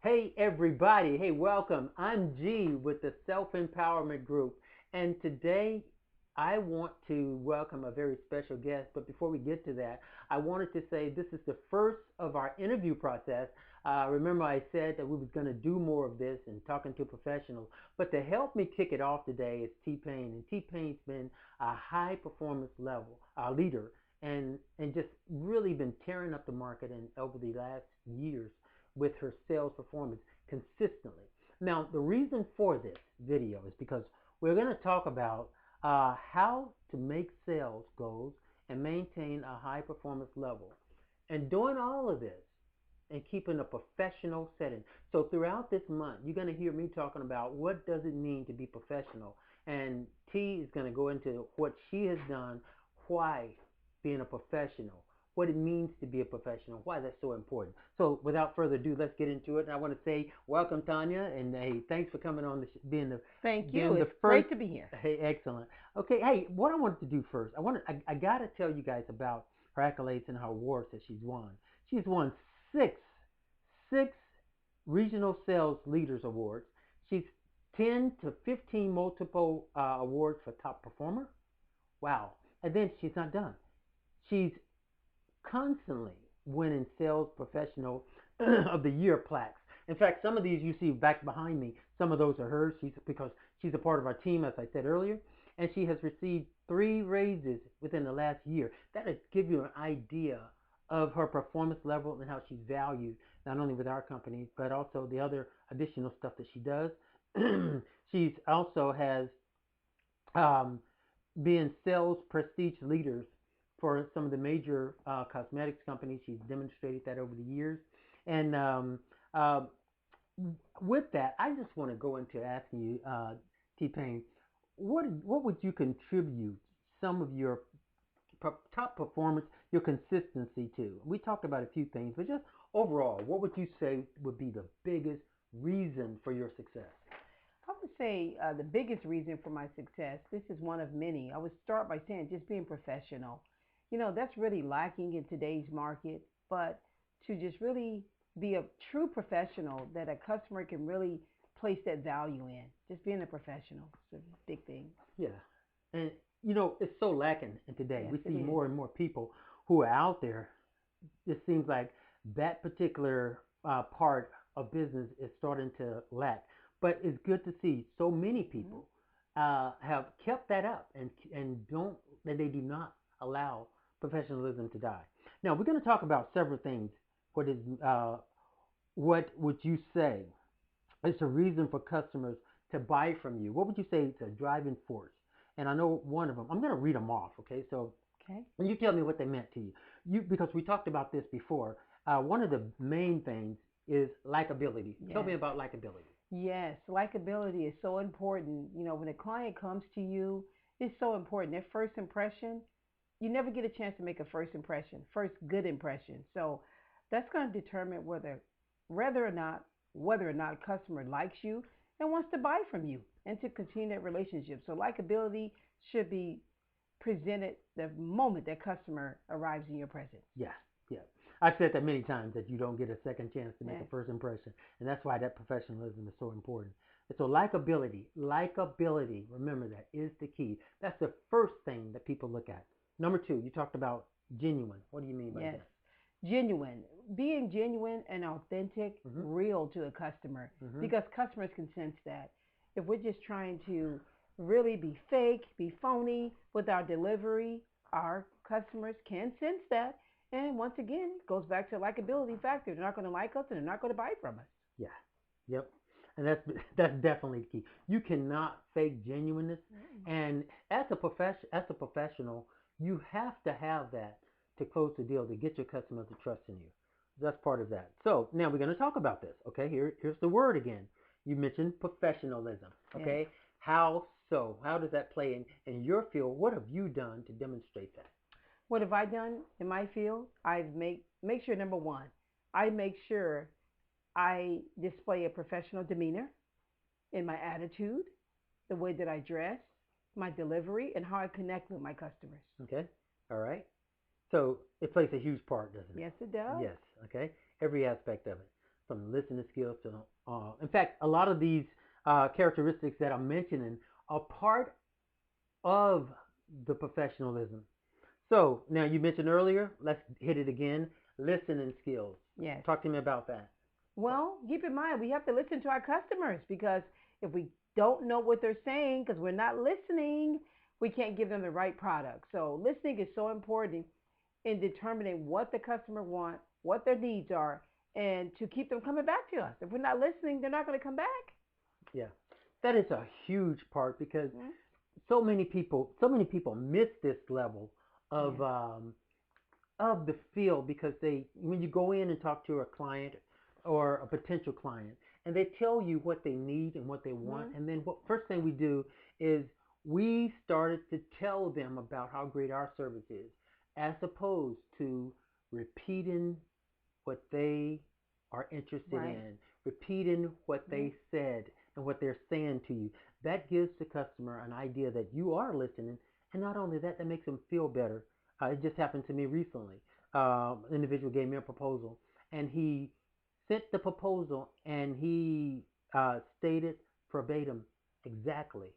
Hey everybody, hey welcome. I'm G with the Self Empowerment Group, and today I want to welcome a very special guest. But before we get to that, I wanted to say this is the first of our interview process. Remember, I said that we was going to do more of this and talking to professionals. But to help me kick it off today is T Pain, and T Pain's been a high performance level leader, and just really been tearing up the market and over the last years with her sales performance consistently. Now, the reason for this video is because we're going to talk about how to make sales goals and maintain a high performance level. And doing all of this and keeping a professional setting. So throughout this month, you're going to hear me talking about what does it mean to be professional. And T is going to go into what she has done, why being a professional, what it means to be a professional, why that's so important. So without further ado, let's get into it. And I want to say welcome, Tanya, and hey, thanks for coming on, Thank being you. the It's first. great to be here. Hey, excellent. Okay, hey, what I wanted to do first, I got to tell you guys about her accolades and her awards that she's won. She's won six, six regional sales leaders awards. She's 10 to 15 multiple awards for top performer. Wow. And then she's not done. She's constantly winning sales professional of the year plaques. In fact, some of these you see back behind me, some of those are hers. Because she's a part of our team, as I said earlier, and she has received 3 raises within the last year. That'll give you an idea of her performance level and how she's valued, not only with our company, but also the other additional stuff that she does. She's also has um, being sales prestige leaders for some of the major cosmetics companies. She's demonstrated that over the years. And uh, with that, I just want to go into asking you, T Pain, what would you contribute some of your top performance, your consistency to? We talked about a few things, but just overall, what would you say would be the biggest reason for your success? I would say the biggest reason for my success, this is one of many. I would start by saying just being professional. That's really lacking in today's market, but to just really be a true professional that a customer can really place that value in. Just being a professional is a big thing. Yeah, and it's so lacking in today. Yes, We it see is. more and more people who are out there. It seems like that particular part of business is starting to lack. But it's good to see so many Mm-hmm. people have kept that up and don't that they do not allow professionalism to die. Now we're going to talk about several things. What is what would you say is a reason for customers to buy from you? What would you say is a driving force? And I know one of them. I'm going to read them off. Okay, so Okay. and you tell me what they meant to you. Because we talked about this before. One of the main things is likability. Tell me Yes. about likability. Yes, likability is so important. When a client comes to you, it's so important. Their first impression, you never get a chance to make a first impression, first good impression. So that's going to determine whether or not, whether or not a customer likes you and wants to buy from you and to continue that relationship. So likability should be presented the moment that customer arrives in your presence. Yeah, yeah. I've said that many times that you don't get a second chance to make a Yes. first impression, and that's why that professionalism is so important. And so likability, remember that is the key. That's the first thing that people look at. Number two, you talked about genuine. What do you mean by Yes. that? Genuine. Being genuine and authentic, Mm-hmm. real to a customer Mm-hmm. because customers can sense that. If we're just trying to really be fake, be phony with our delivery, our customers can sense that. And once again, it goes back to the likability factor. They're not going to like us and they're not going to buy from us. Yeah. Yep. And that's definitely the key. You cannot fake genuineness, Mm. and as a professional, you have to have that to close the deal to get your customers to trust in you. That's part of that. So now we're going to talk about this. Okay. Here's the word again. You mentioned professionalism. Yes. Okay. How so? How does that play in your field? What have you done to demonstrate that? What have I done in my field? I've make sure number one, I make sure I display a professional demeanor in my attitude, the way that I dress, my delivery, and how I connect with my customers. Okay. All right. So it plays a huge part, doesn't it? Yes, it does. Yes. Okay. Every aspect of it. from listening skills to, in fact, a lot of these characteristics that I'm mentioning are part of the professionalism. So now you mentioned earlier, let's hit it again, listening skills. Yes. Talk to me about that. Well, keep in mind we have to listen to our customers because if we don't know what they're saying because we're not listening, we can't give them the right product. So listening is so important in determining what the customer wants, what their needs are, and to keep them coming back to us. If we're not listening, they're not going to come back. Yeah, that is a huge part because Mhm. so many people miss this level of Yeah. the field because they when you go in and talk to a client or a potential client and they tell you what they need and what they want, Mhm. and then what first thing we do is we started to tell them about how great our service is as opposed to repeating what they are interested Right. in, repeating what Mhm. they said and what they're saying to you. That gives the customer an idea that you are listening, and not only that, that makes them feel better. It just happened to me recently. An individual gave me a proposal, and he sent the proposal, and he stated verbatim exactly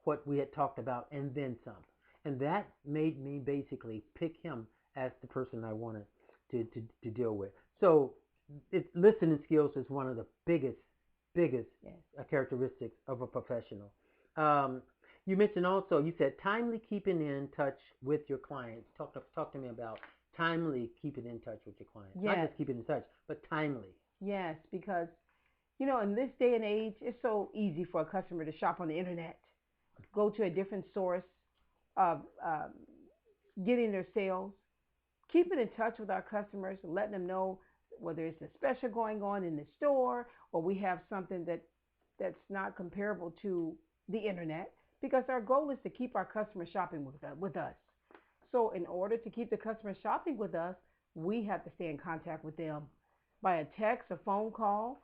what we had talked about and then some. And that made me basically pick him as the person I wanted to deal with. So listening skills is one of the biggest Yes. characteristics of a professional. Um, you mentioned also, you said timely keeping in touch with your clients. Talk to me about timely keeping in touch with your clients. Not Yes. just keeping in touch, but timely. Yes. Because in this day and age, it's so easy for a customer to shop on the internet, go to a different source of getting their sales, keeping in touch with our customers, letting them know whether it's a special going on in the store or we have something that's not comparable to the internet because our goal is to keep our customers shopping with us. So in order to keep the customers shopping with us, we have to stay in contact with them by a text, a phone call.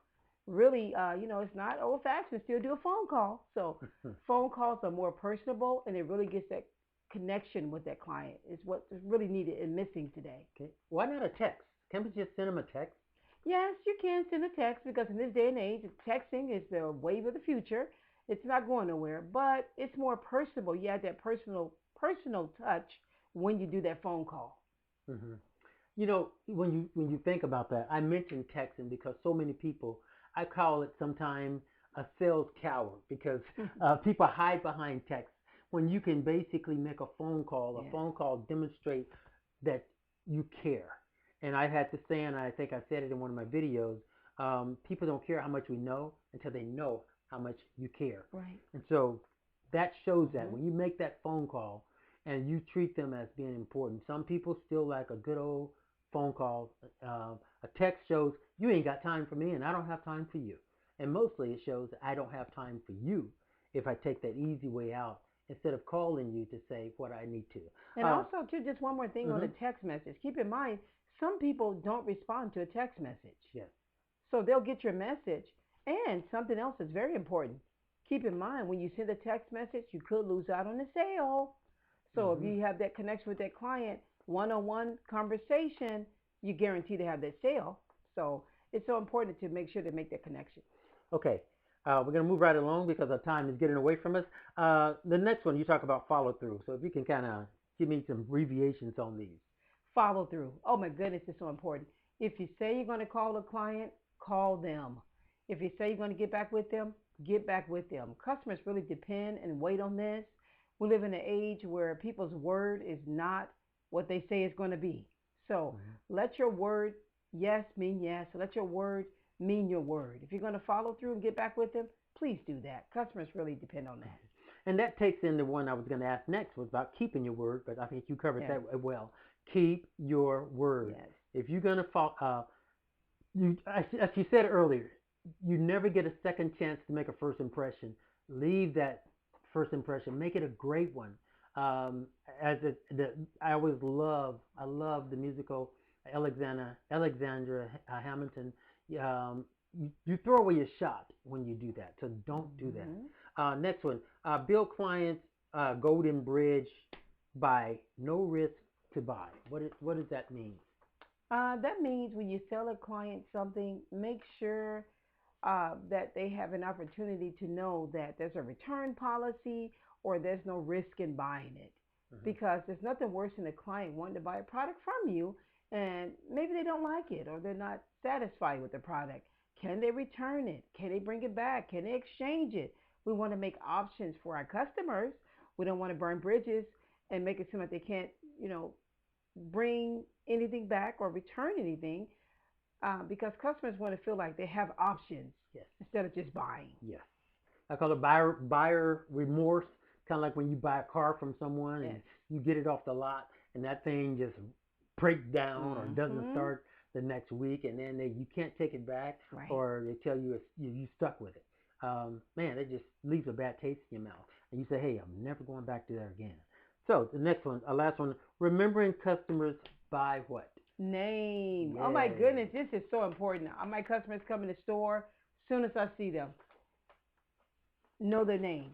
Really, it's not old fashioned. Still do a phone call. So phone calls are more personable, and it really gets that connection with that client. Is what is really needed and missing today. Okay. Why not a text? Can't we just send them a text? Yes, you can send a text because in this day and age, texting is the wave of the future. It's not going nowhere, but it's more personable. You have that personal touch when you do that phone call. Hmm. When you think about that, I mentioned texting because so many people, I call it sometimes a sales cower because people hide behind text when you can basically make a phone call. A Yes. phone call demonstrate that you care. And I had to say, and I think I said it in one of my videos, people don't care how much we know until they know how much you care. Right. And so that shows that Mhm. when you make that phone call and you treat them as being important. Some people still like a good old phone call. A text shows you ain't got time for me and I don't have time for you. And mostly it shows I don't have time for you if I take that easy way out instead of calling you to say what I need to. And also, too, just one more thing on Mm-hmm. the text message. Keep in mind, some people don't respond to a text message. Yes. So they'll get your message. And something else is very important. Keep in mind, when you send a text message, you could lose out on the sale. So if Mm-hmm. you have that connection with that client, one-on-one conversation, you guarantee to have that sale. So it's so important to make sure to make that connection. Okay. We're going to move right along because our time is getting away from us. The next one, you talk about follow through. So if you can kind of give me some abbreviations on these. Follow through. Oh my goodness, it's so important. If you say you're going to call a client, call them. If you say you're going to get back with them, get back with them. Customers really depend and wait on this. We live in an age where people's word is not what they say it's going to be. So Mm-hmm. let your word yes mean yes. Let your word mean your word. If you're going to follow through and get back with them, please do that. Customers really depend on that. And that takes in the one I was going to ask next was about keeping your word, but I think you covered Yes. that well. Keep your word. Yes. If you're going to follow, as you said earlier, you never get a second chance to make a first impression. Leave that first impression. Make it a great one. Um, I love the musical Alexandra Hamilton. You throw away your shot when you do that. So don't do that. Hmm. Next one, build clients golden bridge by no risk to buy. What does that mean? That means when you sell a client something, make sure that they have an opportunity to know that there's a return policy or there's no risk in buying it. Hmm. Because there's nothing worse than a client wanting to buy a product from you and maybe they don't like it or they're not satisfied with the product. Can they return it? Can they bring it back? Can they exchange it? We want to make options for our customers. We don't want to burn bridges and make it seem like they can't, you know, bring anything back or return anything because customers want to feel like they have options Yes. instead of just buying. Yes. I call it buyer remorse, kind of like when you buy a car from someone and Yes. you get it off the lot and that thing just breaks down or doesn't Mm-hmm. start the next week, and then you can't take it back, Right. or they tell you you stuck with it. Man, it just leaves a bad taste in your mouth, and you say, "Hey, I'm never going back to that again." So the next one, last one, remembering customers by what? Name. Oh my Yay. goodness, this is so important. My customers come in the store, as soon as I see them, know their name.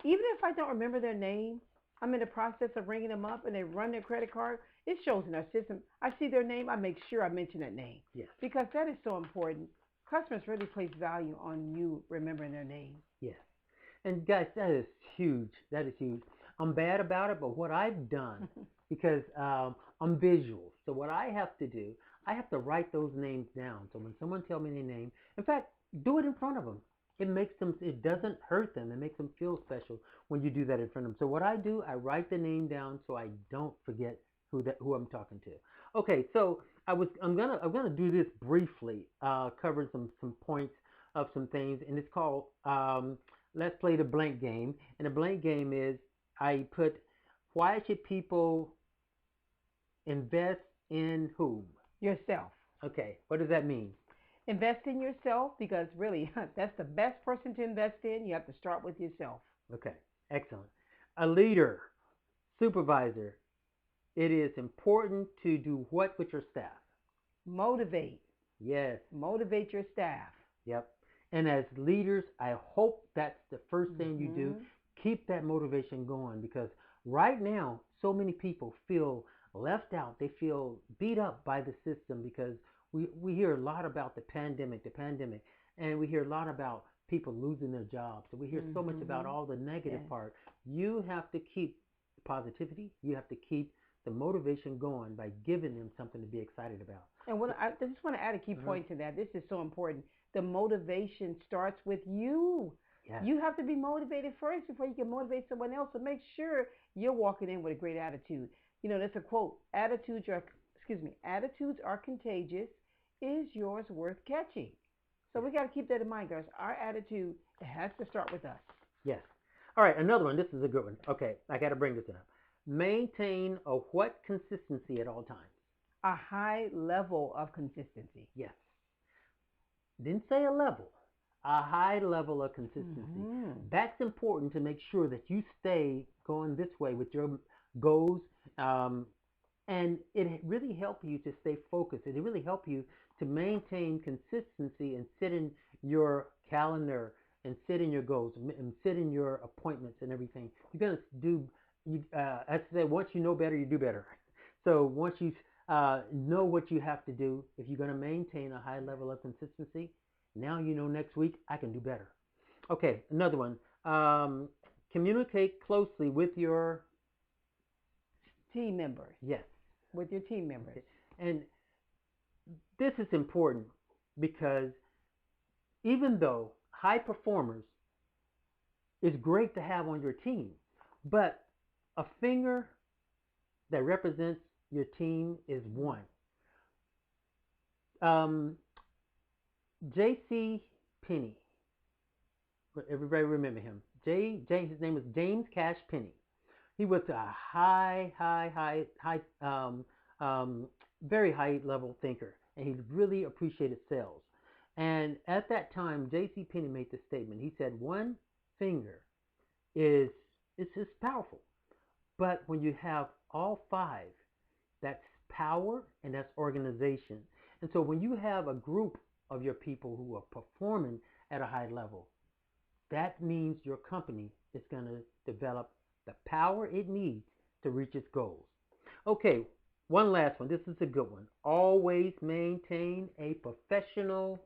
Even if I don't remember their name, I'm in the process of ringing them up and they run their credit card. It shows in our system. I see their name, I make sure I mention that name Yes. because that is so important. Customers really place value on you remembering their name. Yes. And guys, that is huge. That is huge. I'm bad about it, but what I've done, because I'm visual, so what I have to do, I have to write those names down. So when someone tells me their name, in fact, do it in front of them. It makes them. It doesn't hurt them. It makes them feel special when you do that in front of them. So what I do, I write the name down so I don't forget who I'm talking to. Okay, so I'm gonna do this briefly, covering some points of some things, and it's called let's play the blank game. And the blank game is I put, why should people invest in whom? Yourself. Okay, what does that mean? Invest in yourself because really, that's the best person to invest in. You have to start with yourself. Okay, excellent. A leader, supervisor, it is important to do what with your staff? Motivate. Yes, Motivate your staff. yep. And as leaders, I hope that's the first thing you do. Hmm. Keep that motivation going, because right now, so many people feel left out. They feel beat up by the system because we hear a lot about the pandemic, and we hear a lot about people losing their jobs. So we hear so much about Hmm. all the negative Yes. part. You have to keep positivity. You have to keep the motivation going by giving them something to be excited about. And what I just want to add a key Uh-huh. point to that. This is so important. The motivation starts with you. Yes. You have to be motivated first before you can motivate someone else. So make sure you're walking in with a great attitude. You know, there's a quote: attitudes are contagious. Is yours worth catching? So Yes. we got to keep that in mind, guys. Our attitude, it has to start with us. Yes. All right, another one. This is a good one. Okay, I got to bring this up. Maintain a what consistency at all times? A high level of consistency. Yes. Didn't say a level. A high level of consistency. Hmm. That's important to make sure that you stay going this way with your goals. Um, and it really help you to stay focused. It really help you to maintain consistency and sit in your calendar and sit in your goals and sit in your appointments and everything. You're gonna do. As I say, once you know better, you do better. So once you know what you have to do, if you're gonna maintain a high level of consistency, now you know next week I can do better. Okay, another one. Communicate closely with your, Team members. yes. With your team members. Okay. And this is important because even though high performers is great to have on your team, but a finger that represents your team is one. Um, J.C. Penney, everybody remember him. His name was James Cash Penney. He was a um, very high level thinker, and he really appreciated sales. And at that time, J.C. Penney made this statement. He said, "One finger is is powerful, but when you have all five, that's power and that's organization. And so when you have a group of your people who are performing at a high level, that means your company is going to develop the power it needs to reach its goals." Okay, One last one. This is a good one. Always maintain a professional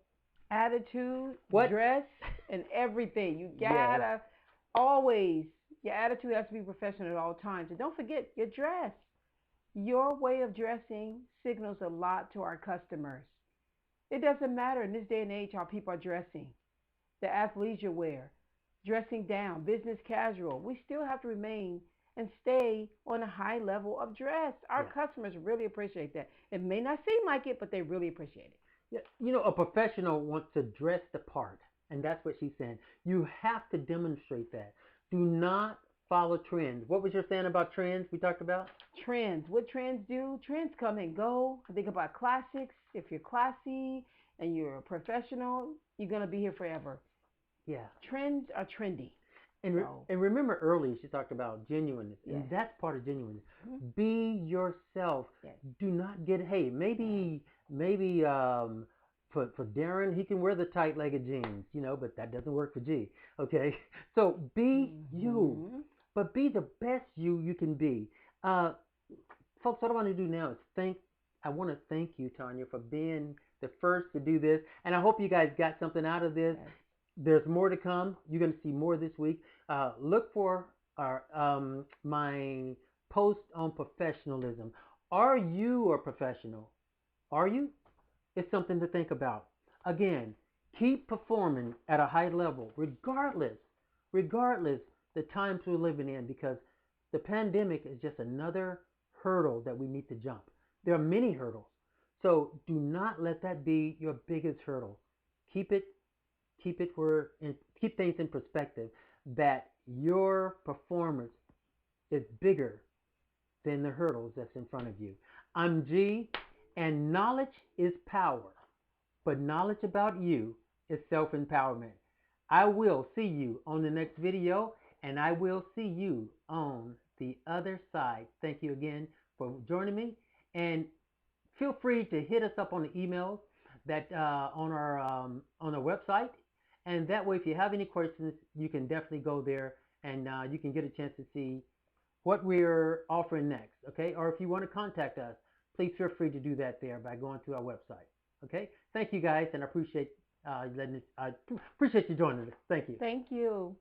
Attitude, what? dress, and everything. You Yes. gotta always, your attitude has to be professional at all times. And don't forget your dress. Your way of dressing signals a lot to our customers. It doesn't matter in this day and age how people are dressing. The athleisure wear, dressing down, business casual. We still have to remain and stay on a high level of dress. Our Yeah. customers really appreciate that. It may not seem like it, but they really appreciate it. Yeah. A professional wants to dress the part, and that's what she's saying. You have to demonstrate that. Do not follow trends. What was your saying about trends we talked about? Trends. What trends do? Trends come and go. Think about classics. If you're classy and you're a professional, you're going to be here forever. Yeah. Trends are trendy. And So, and remember earlier she talked about genuineness, yes. and that's part of genuineness. Mhm. Be yourself. Yes. Do not get hey. Yes. Maybe for Darren he can wear the tight-legged jeans, but that doesn't work for G. Okay, so be you, Mhm. but be the best you can be. Uh, Folks, what I want to do now is I want to thank you, Tanya, for being the first to do this, and I hope you guys got something out of this. Yes. There's more to come. You're going to see more this week. Look for my post on professionalism. Are you a professional? Are you? It's something to think about. Again, keep performing at a high level, regardless the times we're living in, because the pandemic is just another hurdle that we need to jump. There are many hurdles, so do not let that be your biggest hurdle. Keep it keep it where and keep things in perspective that your performance is bigger than the hurdles that's in front of you. I'm G, and knowledge is power, but knowledge about you is self empowerment. I will see you on the next video, and I will see you on the other side. Thank you again for joining me, and feel free to hit us up on the emails that on our website, and that way, if you have any questions, you can definitely go there, and you can get a chance to see what we're offering next. Okay, or if you want to contact us, please feel free to do that there by going to our website. Okay, thank you guys, and I appreciate I appreciate you joining us. Thank you. Thank you.